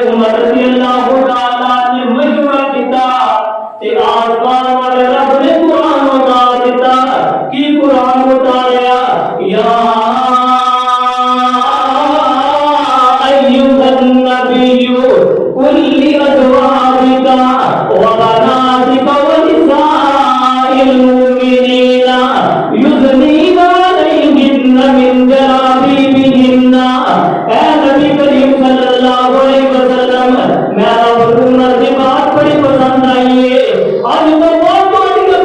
عمر رضی اللہ تعالیٰ نے مشورہ دیتا کہ آسمان والے رب نے قرآن اتار دیتا کہ قرآن اتاریا یا ایھا النبی قل لأزواجک وبناتک ونساء المؤمنین یدنین علیہن من جلابیبہن. اے نبی کریم صلی اللہ علیہ وسلم میرا عمر کی بات بڑی پسند آئی ہے. آج تو بہت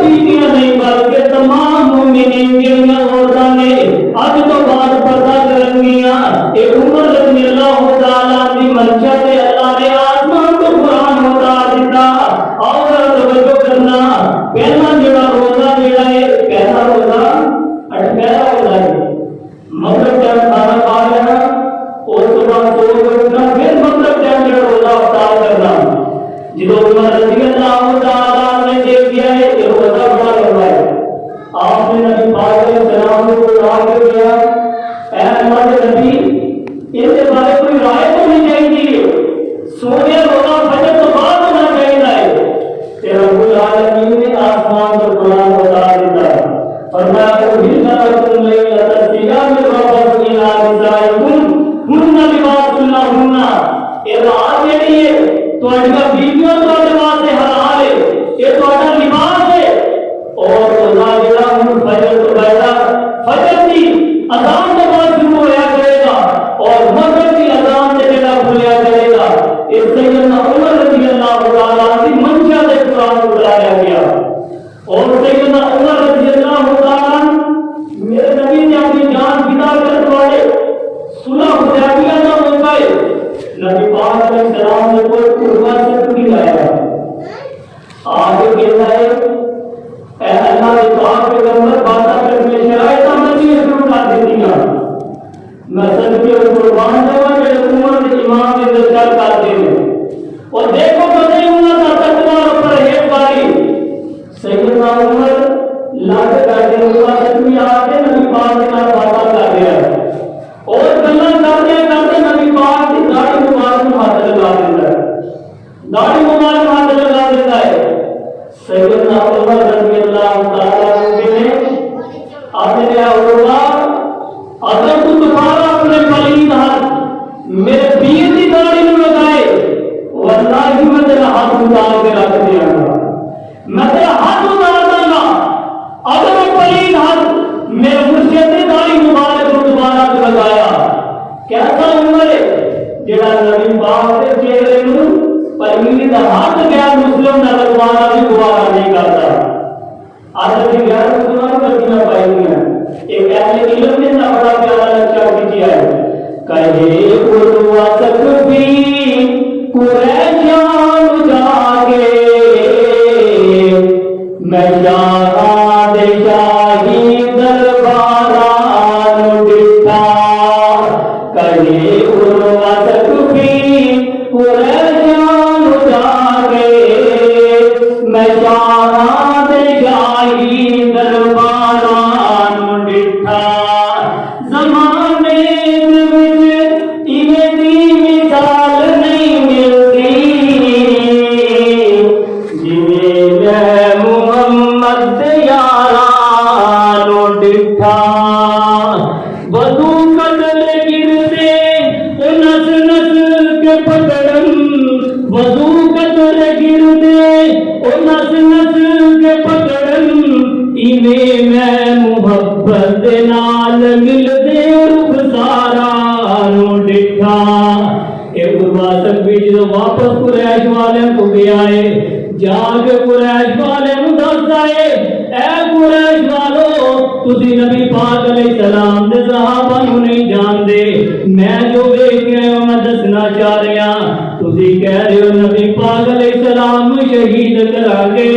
بیویاں نہیں بلکہ تمام مومنین جنہیں عورتیں نے آج تو بات پردہ کرن گیا. ایک عمر رضی اللہ تعالیٰ کی منشا سے اللہ نے آسمان کو قرآن اتار دیتا. اور توجہ کرنا پہلا جڑا روزہ جڑا ہے پہلا روزہ پہلا روزہ ہے مطلب جب کھانا کھا لینا اور صبح سو کے اٹھنا پھر مطلب ٹائم جڑا روزہ افطار کرنا. جدو عمر رضی اللہ تعالیٰ نے دیکھ دیا ہے کہ روزہ بڑا لمبا ہے آپ نے نبی پاک علیہ السلام کو بلا کے کیا اے ہمارے نبی ان کے بارے کوئی رائے تو نہیں چاہیے سونے روزہ فجر تو بعد ہونا چاہیے. کہ رب العالمین نے آسمان کو قرآن بتا دیتا ہے فرمایا اُحِلَّ لَكُمْ لَيْلَةَ الصِّيَامِ الرَّفَثُ إِلَىٰ نِسَائِكُمْ هُنَّ لِبَاسٌ لَهُنَّ. یہ رات جڑی ہے تہاڈیاں بیویاں تہاڈے واسطے حلال ہے یہ تہاڈا لباس ہے. اور روزہ جڑا ہن فجر تو پہلا فجر کی اذان کے بعد شروع ہویا کرے گا اور مغرب کی اذان سے جڑا کھلیا کرے گا. اس سیدنا عمر رضی اللہ تعالیٰ کی منشا سے قرآن اتارا گیا. اور سیدنا عمر رضی اللہ تعالیٰ میرے نبی نے اپنی جان فدا کر والے صلح حدیبیہ کا موقع ہے نبی پاک علیہ السلام نے کوئی قربان سے نہیں لایا. آگے کہتا ہے اے اللہ کے پاک پیغمبر باتیں کرنے شرائط منی شروع کر دیتی ہیں میں صدقے قربان جاؤں کہ عمر نے امام نے دستار کر دے اور دیکھو بدے عمر کا تقوی اور پرہیزگاری. سیدنا عمر لاتے بیٹھے ہوا سچمی آگے نبی پاک کے نام باتیں کر رہا ہے اور گلا کرتے کرتے نبی پاک کی داڑھی مبارک میں ہاتھ لگا دیتا ہے داڑھی مبارک ہاتھ لگا دیتا ہے. سیدنا عمر رضی اللہ تعالیٰ عنہ نے اپنے اولا اگر تو دوبارہ اپنے پلید ہاتھ میرے پیر کی داڑھی میں لگائے واللہ میں تیرا ہاتھ اتار کے رکھ دیا گا میں تیرا ہاتھ اتار دوں گا. اگر وہ پلید ہاتھ میرے مرشد نے داڑھی مبارک کو دوبارہ لگایا کیسا عمر ہے جڑا نبی پاک کے چہرے میں پلید ہاتھ گیا مسلم نہ لگوانا بھی دوبارہ نہیں کرتا. آج بھی غیر مسلمان کرتیاں پائی ہیں. ایک اہل علم نے اتنا بڑا پیارا نقشہ کیا ہے کہے قروا تکبی قریشان جاگے میں شاہد شاہی درباران ڈٹھا. کہے قروا تکبی قریشان جاگے میں شاہد شاہی درباران ڈٹھا. زمانے میں انہیں دی مثال نہیں ملتی جنہیں میں محمد یارانو ڈٹھا. بدو قتل گردے نس نس کے پکڑن بدو قتل گردے نس نس کے پکڑن انہیں میں محبت نال مل دے رخسارانو ڈٹھا. ایک بات بھی جو واپس قریش والے کو گیا ہے جا کے قریش والے مدرس آئے اے قریش والو تسی نبی پاک علیہ السلام دے صحابہ نو نہیں جان دے میں جو دیکھ رہے ہوں میں دسنا چاہ رہا تسی کہہ رہے ہو نبی پاک علیہ السلام شہید کرا گے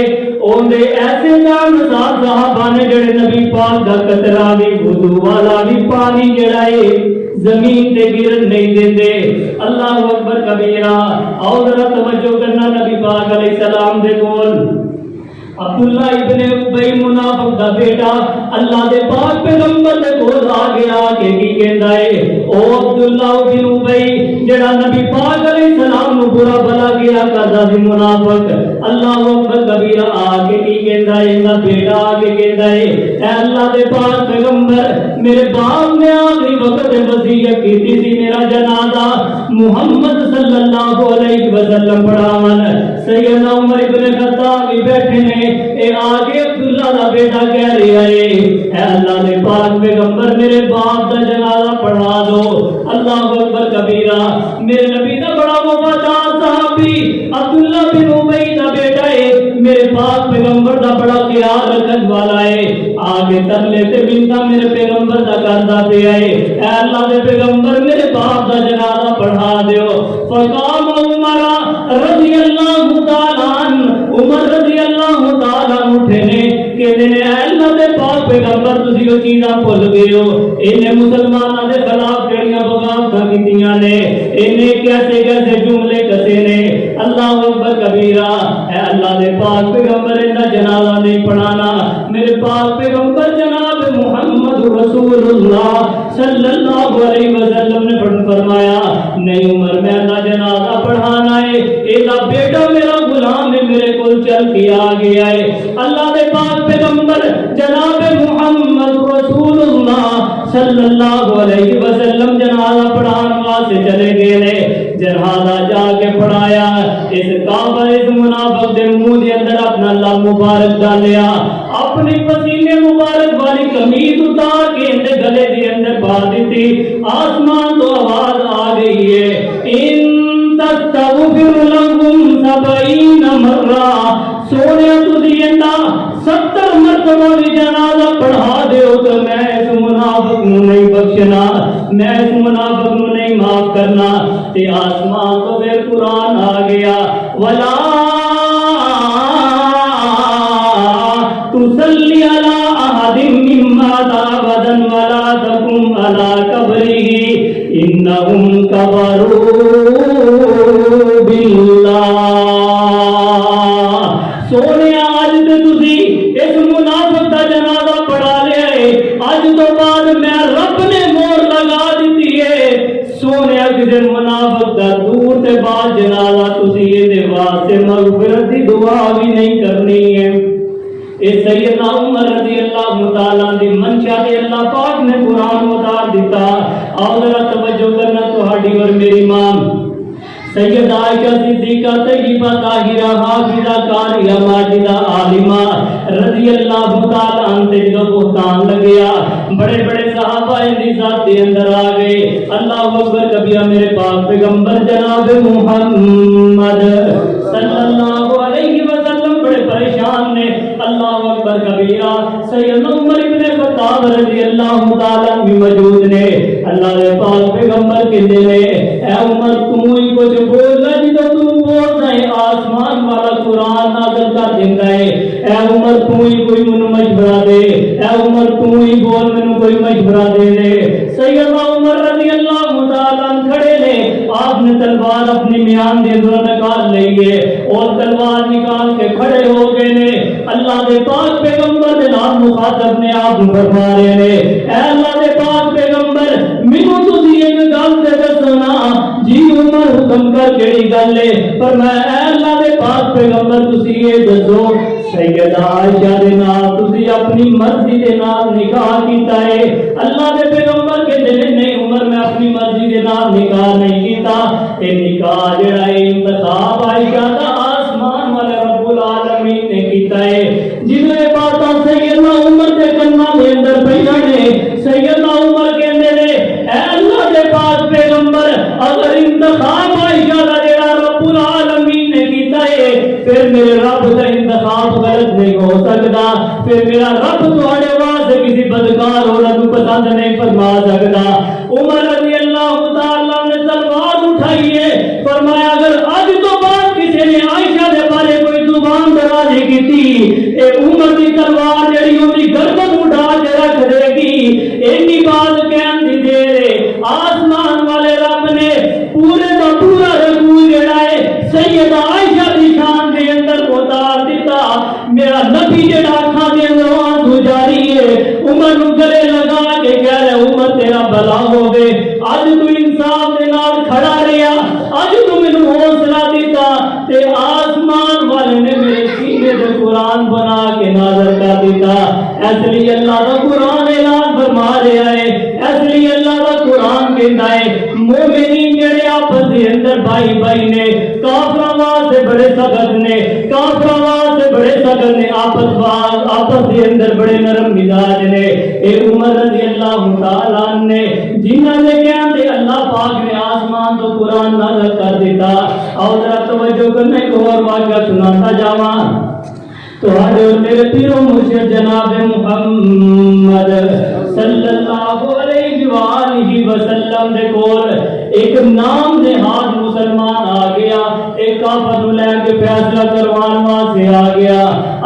اوندے ایسے جان ساتھ صحابہ نے جڑے نبی پاک دا قطرہ بھی وضو والا بھی پانی جڑا ہے زمین تے گرن نہیں دیتے. اللہ اکبر کبیرہ. اور ذرا توجہ کرنا نبی پاک علیہ السلام دے کول عبداللہ ابن ابی منافق دا بیٹا اللہ دے پاک پیغمبر دے کول آ گیا کہ کی کہندا ہے او عبداللہ ابن ابی جڑا نبی پاک علیہ السلام نو برا بھلا کیا کردا سی منافق اللہ اکبر کبیرہ آ کے کی کہندا ہے دا بیٹا آ کے کہندا ہے اے اللہ دے پاک پیغمبر میرے باپ نے آخری وقت وصیت کی تھی میرا جنازہ محمد صلی اللہ علیہ وسلم پڑھاون سیدنا عمر ابن خطاب بھی بیٹھے نے اے آگے عبداللہ دا بیٹا کہہ رہا ہے اے اللہ دے پاک پیغمبر میرے باپ دا جنازہ پڑھا دو اللہ اکبر کبیرہ میرے نبی دا بڑا وفادار صحابی عبداللہ بن ابی دا بیٹا ہے میرے پاک پیغمبر دا بڑا خیال رکھنے والا ہے آگے ترلے تے بنتا میرے پیغمبر دا کردا پیا ہے اے اللہ دے پیغمبر میرے باپ دا جنازہ پڑھا دیو فقام عمر رضی اللہ تعالی عنہ عمر رضی اللہ تعالی اٹھے نے کہندے نے اے اللہ دے پاک پیغمبر تسی او چیزاں بھول گئے ہو انہیں مسلماناں دے خلاف جڑیاں بغاوتاں کیتیاں نے انہیں کیسے کیسے جملے کسے نے اللہ اکبر کبیرہ اے اللہ دے پاک پیغمبر اندا جنازہ نہیں پڑھانا میرے پاک پیغمبر جناب محمد رسول اللہ صلی اللہ علیہ وسلم نے فرمایا نہیں عمر میں اللہ جنازہ پڑھانا ہے ایک بیٹا میرا غلام ہے میرے کول چل کے آ گیا ہے اللہ دے پاک پیغمبر جناب محمد رسول اللہ صلی اللہ علیہ وسلم جنازہ پڑھانے واسطے چلے گئے نے جنازہ جا کے پڑھایا اس کعبہ اس منافق دے منہ دے اندر اپنا اللہ مبارک ڈالیا اپنی پسینے مبارک والی قمیض اتار کے اندر گلے دے اندر پا دیتی آسمان تو آواز آ گئی ہے ان تستغفر لهم 70 مرہ سونے تسی اندا 70 مرتبہ بھی جنازہ پڑھا دیو تو میں اس منافق نو نہیں بخشنا میں اس منافق نو نہیں معاف کرنا تے آسمان تو پھر قرآن آ گیا ولا تصلی علی احد ممن ابدا ولا تقم علی قبره انهم کفروا باللہ سونے آج تے تسی اس منافق دا جنازہ پڑھا لیا ہے آج تو بعد میں رب نے مور لگا دیتی ہے سونے کسی منافق دا دور تے بعد جنازہ تسی یہ دے واسطے مغفرت دی دعا بھی نہیں کرنی ہے اے سیدنا عمر رضی اللہ تعالیٰ دی منشا دے اللہ پاک نے قرآن اتار دیتا اور ذرا توجہ کرنا تہاڈی اور میری ماں سید عائشہ صدیقہ طیبہ طاہرہ حافظہ قاریہ ماجدہ عالمہ رضی اللہ تعالیٰ عنہ سے جو بہتان لگیا بڑے بڑے صحابہ اندی ذات دے اندر آ گئے اللہ اکبر کبیرہ میرے پاک پیغمبر جناب محمد صلی اللہ علیہ وسلم بڑے پریشان نے اللہ اکبر کبیرہ سیدنا عمر ابن خطاب رضی اللہ تعالیٰ بھی موجود نے اللہ دے پاک پیغمبر کہتے نے اے عمر تم ہی کچھ بول رہا جی تو تم بول رہے آسمان والا قرآن نازل کر دیتا ہے اے عمر تم ہی کوئی منو مشورہ دے اے عمر تم ہی بول منو کوئی مشورہ دے دے سیدنا عمر رضی اللہ تعالیٰ کھڑے نے آپ نے تلوار اپنی میان دے اندر نکال لئی ہے اور تلوار نکال کے کھڑے ہو گئے نے اللہ دے پاک پیغمبر دے نام مخاطب نے آپ فرما رہے نے اے اللہ دے پاک پیغمبر مینوں تسی ایک گل تے دسنا جی عمر حکم کر کیڑی گل ہے فرمایا اے اللہ دے پاک پیغمبر تسی یہ دسو سیدہ عائشہ دے نال تسی اپنی مرضی دے نال نکاح کیتا ہے اللہ دے پیغمبر کہندے نے نہیں عمر میں اپنی مرضی دے نال نکاح نہیں کیتا اے نکاح جڑا ہے انتخاب عائشہ دا آسمان والے رب العالمین نے کیتا ہے جنہیں باتاں سیدنا عمر دے کناں دے اندر پئیاں نے سیدنا عمر کہندے نے اے اللہ دے پاک پیغمبر اگر انتخاب عائشہ دا جڑا رب العالمین نے کیتا ہے پھر میرے رب دا انتخاب غلط نہیں ہو سکتا پھر میرا رب تواڈے واسطے کسی بدکار عورت کو پسند نہیں فرما سکتا عمر رضی اللہ تعالیٰ نے تلوار اٹھائی ہے فرمایا اگر آج تو بعد کسی نے عائشہ دے بارے کوئی زبان درازی کی تھی اے عمر دی تلوار جڑی اونی گردن اٹھا کے رکھ دے گی اینی بات کہن دی دیر آسمان والے رب نے پورے دا پورا رسول جڑا ہے سیدہ عائشہ دی شان دے اندر اتار دیتا میرا اندر بھائی بھائی نے، کافراں واسطے بڑے سخت نے، کافراں واسطے بڑے سخت نے، آپس دے اندر بڑے نرم مزاج نے۔ اے عمر رضی اللہ تعالیٰ عنہ نے جنہاں نے کہتے اللہ پاک نے آسمان تو قرآن نازل کر دیتا۔ اور ذرا توجہ کرنے کو اور واقعہ سناتا جاواں تو آج اور میرے پیرو مرشد جناب محمد صلی اللہ علیہ وآلہ وسلم دے کول ایک نام نہاد مسلمان آ گیا، ایک کافر نو لے کے فیصلہ کروان واسطے آ گیا،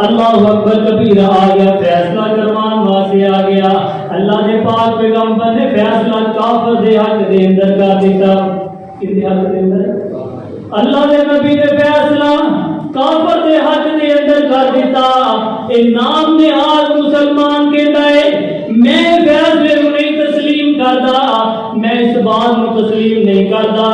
اللہ اکبر کبیرہ آ گیا، فیصلہ کروان واسطے آ گیا۔ اللہ دے پاک پیغمبر نے فیصلہ کافر دے حق دے اندر کر دیتا۔ کس دے حق دے اندر؟ اللہ دے نبی نے فیصلہ کافر دے حق دے اندر کر دیتا۔ اے نام نہاد مسلمان کہتا ہے میں فیصلے کو نہیں تسلیم کرتا، میں اس بات کو تسلیم نہیں کرتا،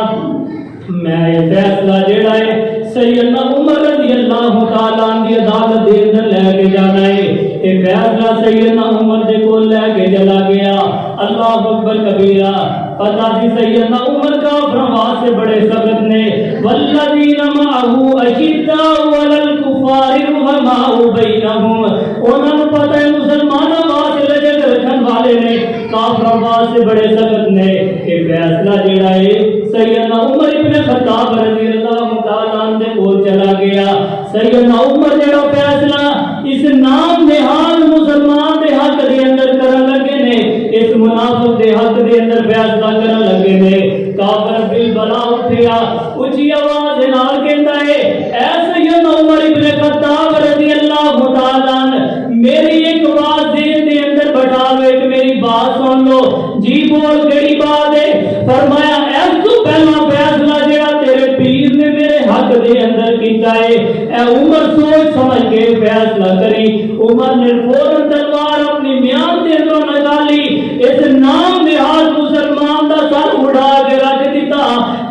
میں یہ فیصلہ جڑا ہے سیدنا عمر رضی اللہ تعالیٰ عنہ کی عدالت دے اندر لے کے جانا ہے۔ یہ فیصلہ سیدنا عمر دے کو لے کے چلا گیا۔ اللہ اکبر کبیرہ، پتہ سی سیدنا عمر کافراں واسطے بڑے سخت نے، والذین معه اشداء علی الکفار رحماء بینہم، انہاں نوں پتہ ہے مسلماناں واسطے لجک رکھن والے نے، کافراں واسطے بڑے سخت نے۔ یہ فیصلہ جڑا ہے سیدنا عمر ابن خطاب رضی اللہ تعالیٰ عنہ دے کول چلا گیا۔ سیدنا عمر جڑا فیصلہ اس نام نہاد مسلمان دے حق دے اندر کرن لگے نے، اس منافق دے حق دے اندر فیصلہ کرن لگے نے، کافر بالبلا اٹھیا، اونچی آواز نال کہندا ہے اے سیدنا عمر ابن خطاب رضی اللہ تعالیٰ عنہ میری ایک بات ذہن دے اندر بٹھاوے کہ میری بات سن لو۔ جی بول کیڑی بات ہے؟ فرمایا اس تو پہلا فیصلہ جڑا تیرے پیر نے میرے حق دے اندر کیتا ہے، اے عمر سوچ سمجھ کے فیصلہ کری۔ عمر نے فوراً تلوار اپنی میان دے اندر نکالی، اس نام نہاد مسلمان دا سر اڑا کے رکھ دیتا۔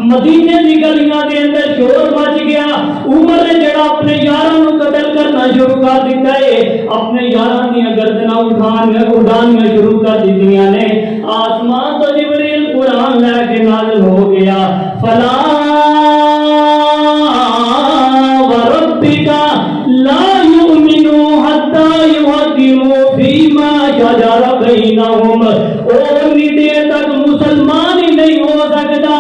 مدینے دی گلیاں دے اندر شور مچ گیا۔ عمر نے جڑا اپنے یاراں نوں قتل کرنا شروع کر دیتا ہے، اپنے یاراں دیاں گردناں اڑانیاں شروع کر دتیاں نے۔ آسمان تو جبریل قرآن لے کے نازل ہو گیا، فلا وربک لا یؤمنوا حتی یحکموا فیما شجر بینہم، اور دیر تک مسلمان ہی نہیں ہو سکتا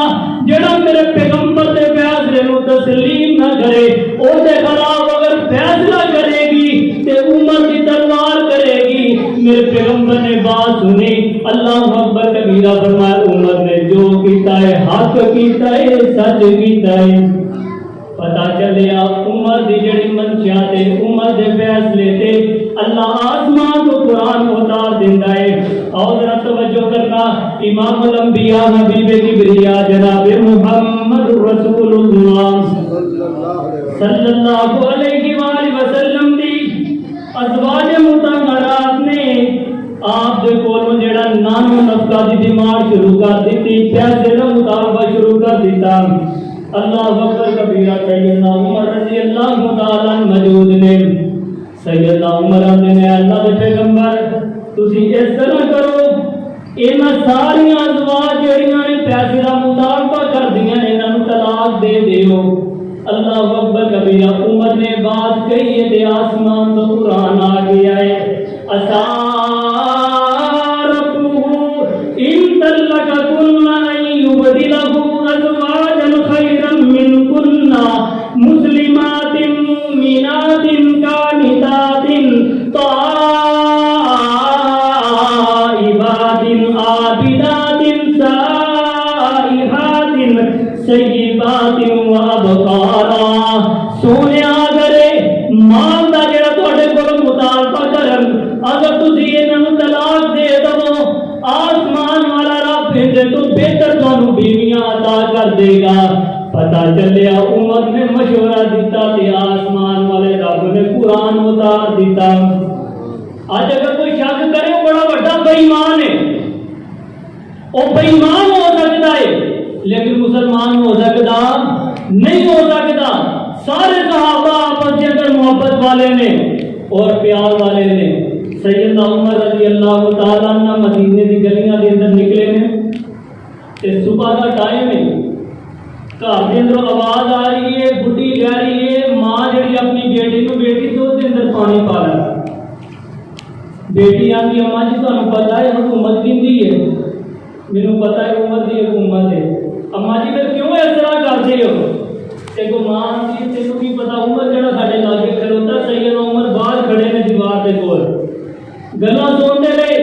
جڑا میرے پیغمبر دے فیصلے نو تسلیم نہ کرے، او دے خلاف اگر فیصلہ کرے گی تے عمر کی تلوار کرے گی۔ میرے پیغمبر نے بات سنی، اللہ اکبر کبیرہ، فرمایا عمر نے جو کیتا ہے حق کیتا ہے، سچ کیتا ہے۔ پتہ چلیا عمر دی جڑی منشا تے عمر دے فیصلے تے اللہ آسمان کو قرآن اتار دیندا ہے۔ اور ذرا توجہ کرنا، امام الانبیاء حبیب کبریا جناب محمد رسول اللہ صلی اللہ علیہ وآلہ وسلم دی ازواج مطہرات نے آپ دے کولوں جڑا نام نفقہ دی ڈیمانڈ شروع کر دیتی، پیسے دا مطالبہ شروع کر دیتا۔ اللہ اکبر کبیرہ، سیدنا عمر رضی اللہ تعالیٰ عنہ موجود نے۔ سیدنا عمر نے اللہ دے پیغمبر تسی اس طرح کرو، انہاں ساری ازواج جڑیاں نے پیسے دا مطالبہ کردیاں نے انہاں نوں طلاق دے دیو۔ اللہ اکبر کبیرہ، عمر نے بات کہی ہے تے آسمان تو قرآن آ گیا ہے، عسیٰ ربہ ان طلقکن ان یبدلہ ازواجا خیرا منکن مسلمات مومنات قانتات طائبات عابدات سائحات سیبات وابکارا۔ سونے آگرے مال دا جڑا تواڈے کول مطالبہ کرن، اگر تسی انہاں نوں طلاق دے دو، آسمان والا رب دے تو بہتر تانوں بیویاں عطا کر دے گا۔ پتہ چلیا عمر نے مشورہ دیتا تے آسمان والے رب نے قرآن اتار دیتا۔ آج اگر کوئی شک کرے بڑا بڑا بے ایمان ہے، وہ بے ایمان ہو سکتا ہے لیکن مسلمان ہو سکتا نہیں ہو سکتا۔ سارے صحابہ آپس کے اندر محبت والے نے اور پیار والے نے۔ سیدنا عمر رضی اللہ تعالیٰ عنہ مدینے کی گلیاں کے اندر نکلے نے، صبح کا ٹائم ہے، گھر کے اندر آواز آ رہی ہے، بڈھی کہہ رہی ہے ماں جڑی اپنی بیٹی کو بیٹی دودھ کے اندر پانی پا رہا ہے. بیٹی آتی اماں جی تمہیں پتا ہے حکومت کی ہے؟ مینوں پتا ہے عمر کی حکومت ہے. اماں جی پھر کیوں اس طرح کرتے ہو؟ تیرے ماں آتی تینوں کی پتا عمر جڑا ساڈے لاگے کھڑوتا سیدنا عمر باہر کھڑے نے دیوار کے کول گلاں سنتے رہے.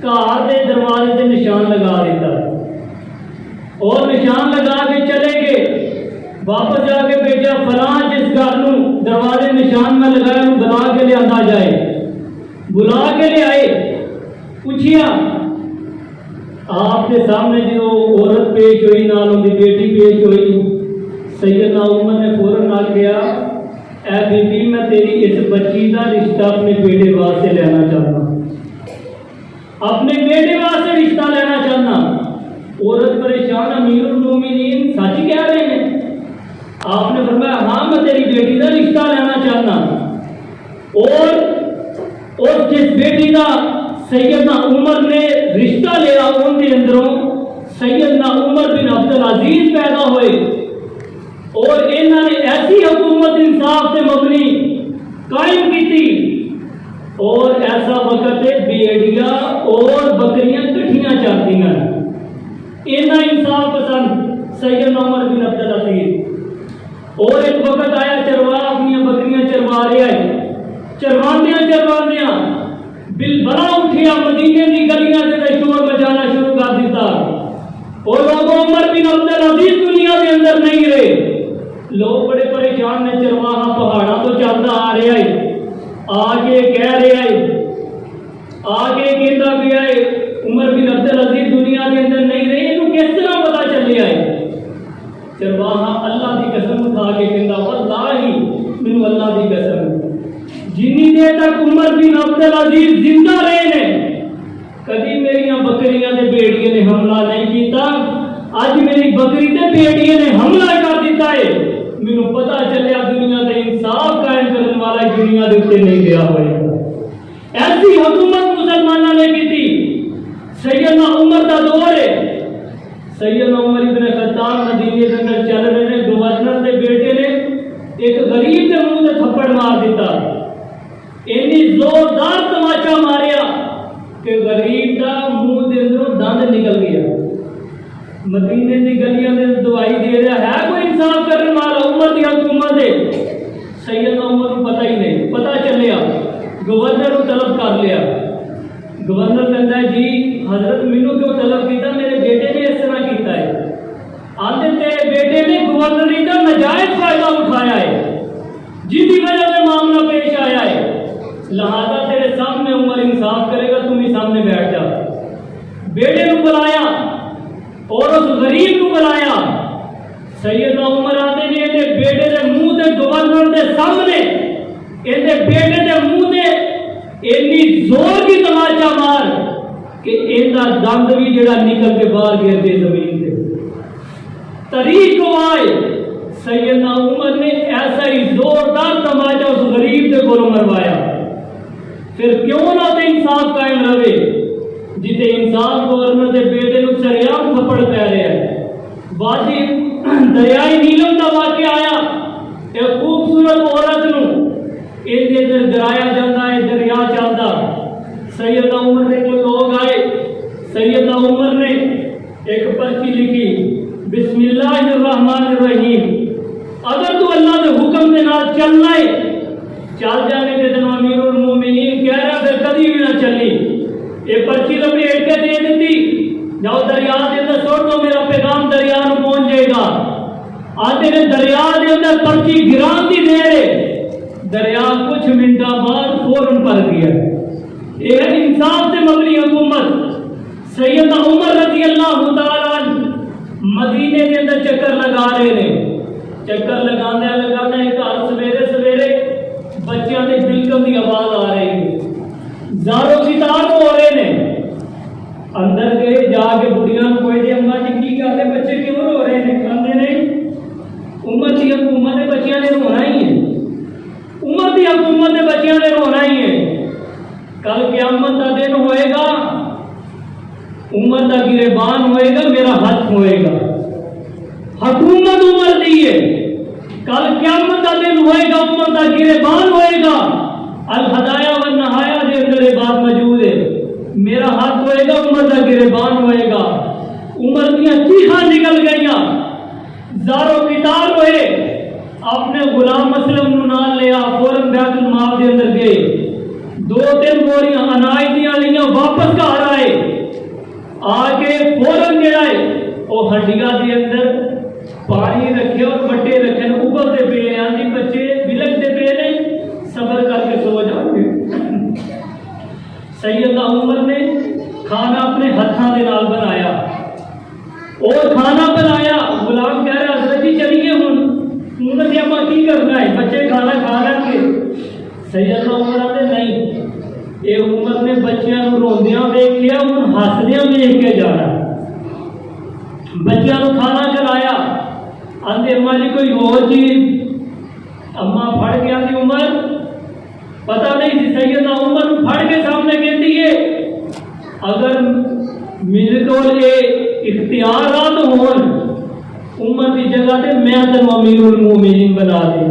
گھر کے دروازے سے نشان لگا دیتا اور نشان لگا کے چلے گئے. واپس جا کے بھیجا فلاں جس گھر دروازے نشان میں لگایا بلا کے لے آتا جائے. بلا کے لے آئے. پوچھیا آپ کے سامنے جو عورت پیش ہوئی نال ان کی بیٹی پیش ہوئی. سیدنا عمر نے فوراً نال کیا اے بی بی میں تیری اس بچی کا رشتہ اپنے بیٹے واسطے لینا چاہتا ہوں، اپنے بیٹے واسطے رشتہ لینا چاہنا. عورت پریشان امیر المومنین سچ کہہ رہے ہیں؟ آپ نے فرمایا ہاں میں تیری بیٹی کا رشتہ لینا چاہنا. اور جس بیٹی کا سیدنا عمر نے رشتہ لیا ان کے اندروں سیدنا عمر بن عبد العزیز پیدا ہوئے اور انہوں نے ایسی حکومت انصاف سے مبنی قائم کی تھی. اور ایسا وقت ہے بیڑیاں اور بکریاں کٹھیاں چاہتی ہیں. اتنا انصاف پسند سیدنا عمر بن عبد العزیز. اور ایک وقت آیا چروا اپنی بکریاں چروا رہا ہے. چرواندیاں بالبلا اٹھیا مدینے کی گلیاں سے شور مچانا شروع کر دیتا. اور لوگ عمر بن عبد العزیز دنیا کے اندر نہیں رہے. لوگ بڑے پریشان نے. چرواہا پہاڑوں تو چلتا آ رہا ہے آگے کہہ رہا ہے آگے کہتا پیا ہے عمر بن عبد العزیز دنیا کے اندر نہیں رہے. یہ کس طرح پتا چلے آئے؟ چرواہا اللہ کی قسم اٹھا کے کہتا واللہ مینوں اللہ کی قسم جنی دیر تک عمر بن عبد العزیز زندہ رہے نے کبھی میری بکریاں تے بیڑیاں نے حملہ نہیں کیتا. اج میری بکری تے بیڑیاں نے حملہ کر دیتا ہے. مینوں پتا چلیا دنیا تے انصاف قائم کرنے والا دنیا دے اوپر نہیں گیا ہوئے. ایسی حکومت مسلمانوں نے کی تھی. سیدنا عمر کا دور ہے. سیدنا عمر ابن خطاب مدینے کے اندر چل رہے ہیں. گورنر کے بیٹے نے ایک غریب کے منہ سے تھپڑ مار دیتا. اتنی زوردار تماچا ماریا کہ غریب کا منہ کے اندروں دند نکل گیا. مدینے کی گلیاں میں دوائی دے رہا ہے کوئی انصاف کرنے والا؟ عمر کی حکومت ہے. سیدنا عمر کو پتہ ہی نہیں. پتہ چلیا گورنر کو طلب کر لیا. گورنر کہتا ہے جی حضرت مینوں کیوں طلب کیتا؟ میرے بیٹے نے اس طرح کیتا ہے. آتے تیرے بیٹے نے گورنری کا ناجائز فائدہ اٹھایا ہے جس کی وجہ سے معاملہ پیش آیا ہے. لہذا تیرے سامنے عمر انصاف کرے گا. تم ہی سامنے بیٹھ جا. بیٹے کو بلایا اور اس غریب کو بلایا. سیدنا عمر آتے نے اندے بیٹے دے منہ تے گورنر دے سامنے اندے بیٹے دے منہ تے اتنی زور کی تماچا مار کہ اندا دند بھی جڑا نکل کے باہر گر دے زمین تے. تاریخ گواہ سیدنا عمر نے ایسا ہی زوردار تماچا اس غریب سے کو مروایا. پھر کیوں نہ تے انصاف قائم رہے جتے انصاف گورنر دے بیٹے نو سریام تھپڑ پہ رہا ہے. وادی دریائے نیلم کا واقعہ آیا. ایک خوبصورت عورت نو ادھر گرایا جاتا ہے دریا چلتا. سیدنا عمر کے کوئی لوگ آئے. سیدنا عمر نے ایک پرچی لکھی بسم اللہ الرحمن الرحیم. اگر تو اللہ کے حکم کے نال چلنا ہے چل جانے کے دن امیر المومنین کہہ رہا پھر کبھی بھی نہ چلی. یہ پرچی لپیٹ کے دے دیتی جاؤ دریا کے اندر چھوڑ دو میرا پیغام دریا میں پہنچ جائے گا. آتے نے دریا کے اندر پرچی گران دی دے رہے. دریا کچھ منٹوں بعد فوراً پر گیا. یہ انصاف سے مبنی حکومت. سیدنا عمر رضی اللہ تعالیٰ مدینے کے اندر چکر لگا رہے ہیں. چکر لگانے ایک سویرے سویرے بچیاں کے بلکم کی آواز آ رہی ہے. زارو ستار ہو رہے ہیں. اندر گئے جا کے بڑھیاں کوئی دے اماں جی کی گل ہے بچے کیوں رو رہے ہیں؟ کھاندے نہیں. عمر کی حکومت ہے بچیاں نے رونا ہی ہے. عمر کی حکومت ہے بچیاں نے رونا ہی ہے. کل قیامت کا دن ہوئے گا عمر کا گریبان ہوئے گا میرا ہاتھ ہوئے گا. حکومت عمر دی ہے، کل قیامت کا دن ہوئے گا، عمر کا گریبان ہوئے گا۔ الہدایہ والنہایہ دے اندر یہ بات موجود ہے، میرا ہاتھ ہوئے گا، عمر کا گریبان ہوئے گا۔ عمر دیا چیخاں نکل گئیاں، زارو قتال ہوئے، اپنے غلام مسلم نو نال لیا، فوراً بیت المال دے اندر گئے، 2-3 بوریاں اناج دیاں لیاں، واپس گھر آئے، آگے فوراً جڑا ہے وہ ہڈیاں دے اندر پانی رکھے اور بٹے رکھے، ابلتے پے ہیں، آندھی بچے بلکتے پے نے، صبر کر کے سو جاتے۔ سیدنا عمر نے کھانا اپنے ہاتھاں دے نال بنایا، اور کھانا بنایا، غلام کہہ رہا حضرت جی چلیے ہن تے اما کی کرنا ہے، بچے کھانا کھا لیں گے۔ سیدنا عمر نے نہیں، اے عمر نے بچیاں نو روندیاں ویکھیا، ہن ہسدیاں ویکھ کے جانا۔ بچیاں نو کھانا کھلایا، آندے اما جی کوئی اور چیز، اما پھڑ کے آندی عمر پتہ نہیں سی، سیدنا عمر پھڑ کے سامنے کہتی ہے اگر میرے کول اختیارات ہون عمر کی جگہ تے میں تینوں امیر المومنین بنا دیں،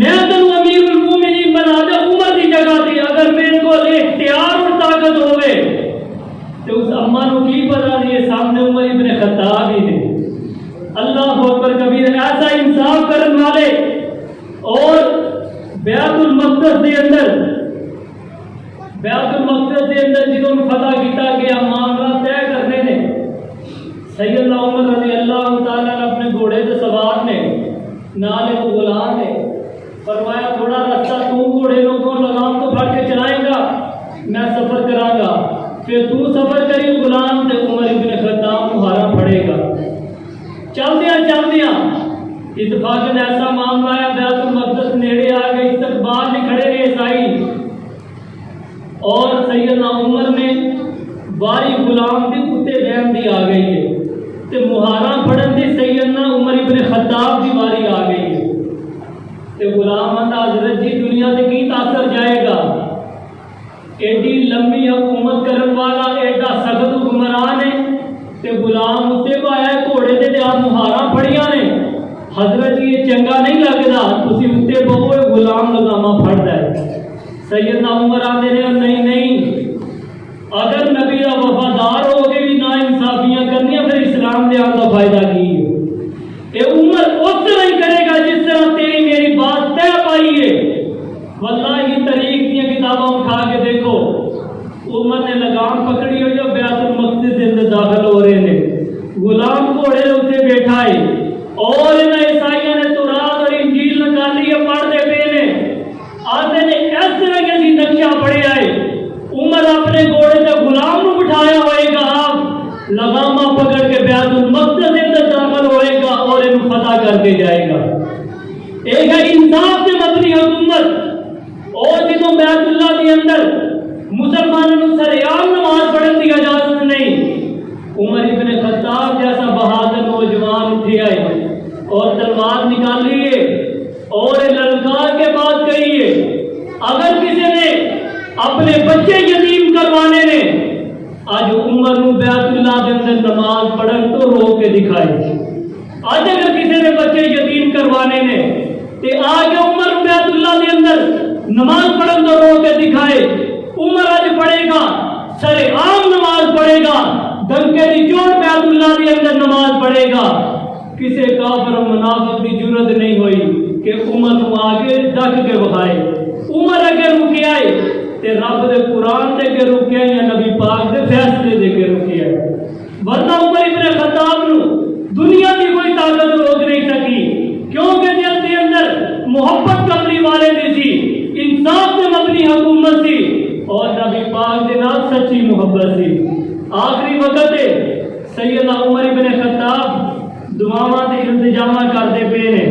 میں تینوں امیر المومنین بنا دیں عمر کی جگہ تے، اگر میرے کو اختیار اور طاقت ہوئے تو اس اما نو کی پتا نہیں سامنے عمر ابن خطاب ہی نے۔ اللہ اکبر کبیر، ایسا انصاف کرنے والے۔ اور بیت المقدس دے اندر جنہوں نے فتح کیتا گیا، معاملہ طے کرنے نے، سیدنا عمر رضی اللہ تعالیٰ نے اپنے گھوڑے سے سوار نے، نالے کو غلام نے فرمایا تھوڑا راستہ تو گھوڑے کو لگام تو پھڑ کے چلائے گا، میں سفر کراں گا، پھر تو سفر کری غلام تے عمر ابن خطاب مہارا پڑے گا۔ چلدیاں اتفاقاً ایسا معاملہ ہے، بیت المقدس نیڑے آ گئی، استقبال میں کھڑے رہے عیسائی، اور سیدنا عمر نے باری غلام دی کتے بہن دی آ گئی ہے، تے مہارا پڑھن دی سیدنا عمر ابن خطاب دی باری آ گئی ہے، تے غلام آندا حضرت جی دنیا تے کی تاثر جائے گا، ایڈی لمبی حکومت کرن والا، ایڈا سخت حکمران ہے، تے غلام اتنے پایا گھوڑے تے آپ مہارا پڑیاں نے، حضرت جی یہ چنگا نہیں لگتا، تسی اتنے بہو غلام لگامہ پھڑتا ہے۔ سیدنا عمر آتے نے نہیں، اگر نبی کا وفادار ہو کے بھی نا انصافیاں کرنی پھر اسلام دے آن کا فائدہ کی ہے۔ اے عمر اس طرح ہی کرے گا جس طرح تیری میری بات طے پائی ہے۔ واللہ تاریخ کی کتابیں اٹھا کے دیکھو، عمر نے لگام پکڑی ہوئی ہے، بیت المقدس کے اندر داخل ہو رہے ہیں، غلام گھوڑے اتنے بیٹھا ہے، اور ان عیسائیوں نے تورات اور انجیل نکالی ہے، پڑھتے پے نے، آتے نے اس طرح کے نقشہ پڑھیا ہے، عمر اپنے گھوڑے سے غلام کو بٹھایا ہوئے گا، آپ لگامہ پکڑ کے بیت المقدس کے اندر داخل ہوئے گا اور ان فتح کر کے جائے گا۔ ایک ہے انصاف سے مبنی حکومت، اور جنہوں بیت اللہ کے اندر مسلمانوں سر عام نماز پڑھنے کی اجازت نہیں، عمر ابن خطاب جیسا بہادر نوجوان اٹھے آئے اور تلوار نکالی ہے اور للکار کے بعد کہی ہے اگر کسی نے اپنے بچے یتیم کروانے نے آج عمر نو بیت اللہ کے اندر نماز پڑھن تو رو کے دکھائے، آج اگر کسی نے بچے یتیم کروانے نے تے آج عمر نو بیت اللہ کے اندر نماز پڑھن تو رو کے دکھائے، عمر آج پڑھے گا سر عام نماز پڑھے گا، ڈنکے دی چوٹ بیت اللہ کے اندر نماز پڑھے گا، کسی کافر و منافق کی جرت نہیں ہوئی کہ عمر کو آگے ڈک کے بخائے، عمر اگر رکے آئے تے رب دے قرآن دے کے رکے آئے یا نبی پاک دے فیصلے دے کے رکے آئے، ورنہ عمر ابن خطاب نو دنیا کی کوئی طاقت روک نہیں سکی، کیونکہ دل کے اندر محبت کملی والے دی سی، انصاف سے مبنی حکومت سی، اور نبی پاک دے نال سچی محبت سی۔ آخری وقت ہے سیدنا عمر ابن خطاب دعاواں تے التجاماں کرتے پے نے،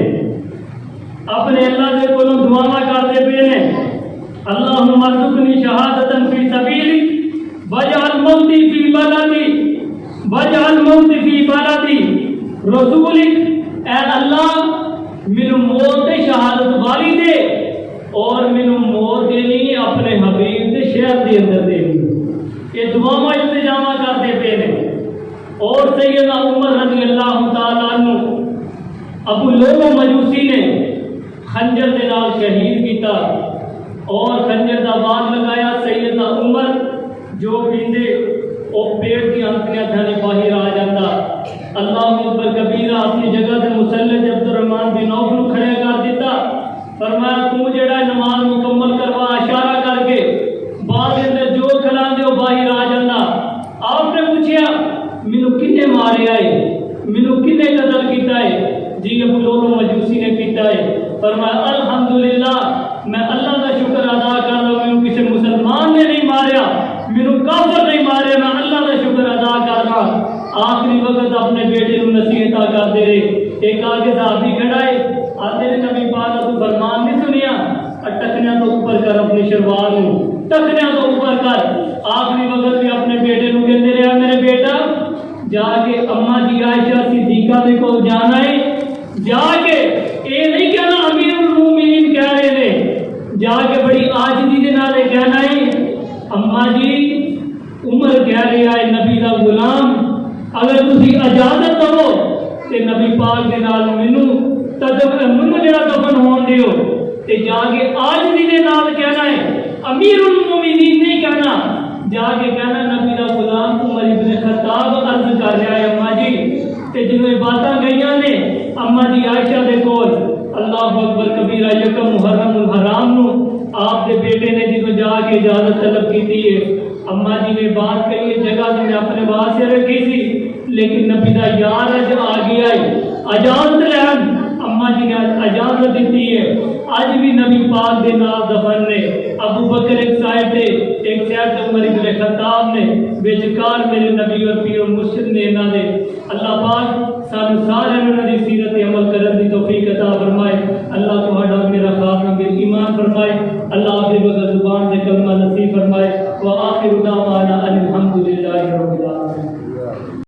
اپنے اللہ دے کولوں دعاواں کرتے پے نے، اللہم ارزقنی شہادتا فی سبیلک واجعل موتی فی بلدی واجعل موتی فی بلدی رسولک، اے اللہ مینوں موت تے شہادت والی دے اور مینوں موت دینی اپنے حبیب دے شہر دے اندر دینی، یہ دعاواں التجاماں کرتے پے نے، اور سیدنا عمر رضی اللہ تعالیٰ عنہ ابو لولو مجوسی نے خنجر دے نال شہید کیتا اور خنجر دا وار لگایا. سیدنا عمر جو پیندے او پیٹ کی انکھیاں تھانے باہر آ جاتا. اللہ اکبر کبیرہ اپنی جگہ تے مسلح عبد الرحمن بن عوف نو کھڑے کر دیتا. فرمایا تو جڑا نماز مکمل کروا اشارہ کر کے بعد اندر جو کھلان دے او باہر آ جاتا. آپ نے پوچھا مینوں کنے ماریا ہے, مینوں کنے قتل کیتا ہے؟ جی ابو لولو مجوسی نے کیتا ہے. فرمایا الحمدللہ میں اللہ کا شکر ادا کرتا ہوں, مینوں کسی مسلمان نے نہیں ماریا, مینوں کافر نہیں ماریا, میں اللہ کا شکر ادا کرتا. آخری وقت اپنے بیٹے کو نصیحت کرتے رہے. ایک آگے صحابی کھڑا ہے, آتے نے نبی پاک تو فرمان نہیں سنیا, ٹکنیا تو اوپر کر اپنی شلوار نو, ٹکنیا تو اوپر کر. آخری وقت بھی اپنے بیٹے کو کہتے رہا میرے بیٹا جا کے اماں جی عائشہ صدیقہ دے کو جانا ہے, جا کے اے نہیں کہنا امیر المومنین کہہ رہے نے, جا کے بڑی عاجزی دے نال کہنا ہے اماں جی عمر کہہ رہا ہے نبی دا غلام, اگر تسی اجازت دو تے نبی پاک دے نال مینوں جڑا دفن ہون دیو. تے جا کے عاجزی دے نال کہنا ہے امیر المومنین نہیں کہنا, جا کے کہنا نبی دا غلام عمر ابن خطاب عرض کر رہا ہے اماں جی. تے جدوں یہ باتاں گئیاں نے اماں جی عائشہ دے کول, اللہ اکبر کبیرہ یکم محرم الحرام نو آپ دے بیٹے نے جدوں جا کے اجازت طلب کیتی ہے, اماں جی نے بات کہی ہے جگہ تو نے اپنے واسطے رکھی سی لیکن نبی دا یار اج آ گیا ہے, اجازت لین. اماں جی نے اجازت دیتی ہے. اج بھی نبی پاک دے نال دفن نے. ابو بکر ایک سائڈ تے, ایک سائڈ تے عمر ابن خطاب نے, بیچکار میرے نبی اور پیر و مرشد نے انہاں دے. اللہ پاک سانو سارے انہاں دی سیرت عمل کرن دی توفیق عطا فرمائے. اللہ تہاڈا میرا خاتمہ بال ایمان فرمائے. اللہ اپنی زبان سے کلمہ نصیب فرمائے.